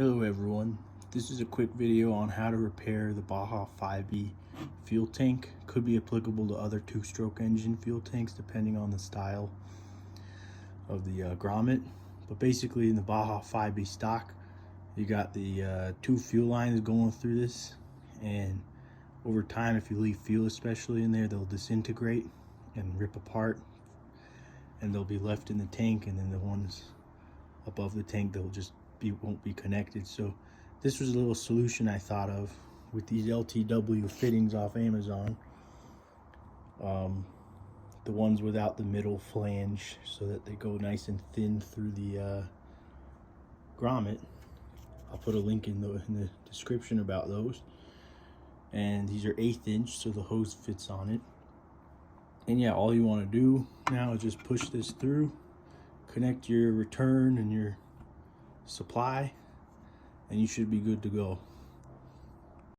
Hello everyone, this is a quick video on how to repair the Baja 5B fuel tank. Could be applicable to other two-stroke engine fuel tanks depending on the style of the grommet. But basically in the Baja 5B stock, you got the two fuel lines going through this, and over time, if you leave fuel especially in there, they'll disintegrate and rip apart, and they'll be left in the tank, and then the ones above the tank, they'll just won't be connected. So this was a little solution I thought of with these LTW fittings off Amazon, the ones without the middle flange, so that they go nice and thin through the grommet. I'll put a link in the description about those. And these are 1/8 inch, so the hose fits on it. And yeah, all you want to do now is just push this through, connect your return and your supply, and you should be good to go.